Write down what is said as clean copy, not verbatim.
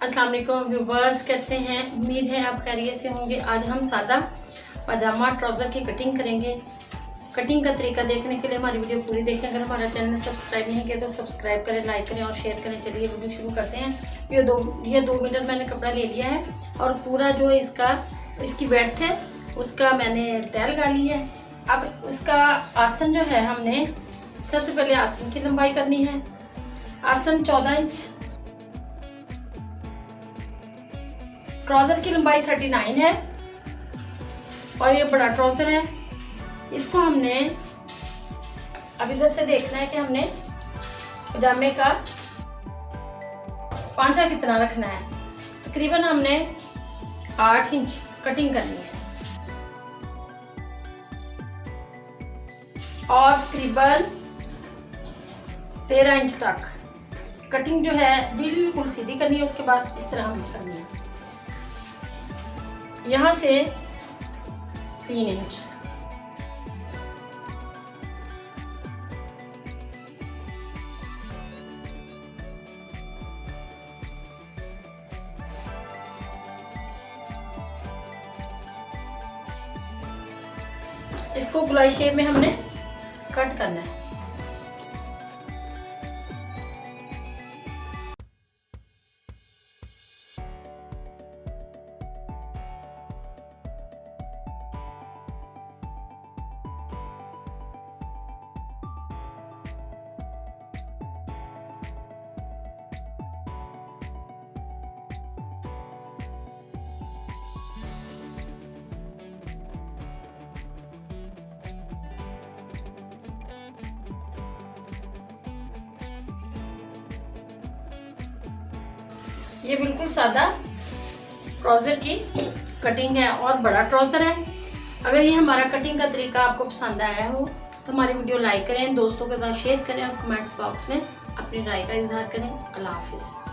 अस्सलाम वालेकुम व्यूवर्स, कैसे हैं? उम्मीद है आप खैरियत से होंगे। आज हम सादा पजामा ट्राउज़र की कटिंग करेंगे। कटिंग का तरीका देखने के लिए हमारी वीडियो पूरी देखें। अगर हमारा चैनल सब्सक्राइब नहीं किया तो सब्सक्राइब करें, लाइक करें और शेयर करें। चलिए वीडियो शुरू करते हैं। ये 2 मीटर मैंने कपड़ा ले लिया है और पूरा जो इसकी वेड्थ है उसका मैंने तय लगा ली है। अब उसका आसन जो है, हमने सबसे पहले आसन की लंबाई करनी है। आसन 14 इंच, ट्राउज़र की लंबाई 39 है और ये बड़ा ट्राउज़र है। इसको हमने अब इधर से देखना है कि हमने पजामे का पांचा कितना रखना है। तकरीबन हमने 8 इंच कटिंग करनी है और तकरीबन 13 इंच तक कटिंग जो है बिल्कुल सीधी करनी है। उसके बाद इस तरह हमें करनी है, यहाँ से 3 इंच। इसको गोलाई शेप में हमने कट करना है। ये बिल्कुल सादा ट्राउज़र की कटिंग है और बड़ा ट्राउज़र है। अगर ये हमारा कटिंग का तरीका आपको पसंद आया हो तो हमारी वीडियो लाइक करें, दोस्तों के साथ शेयर करें और कमेंट्स बॉक्स में अपनी राय का इजहार करें। अल्लाह हाफिज़।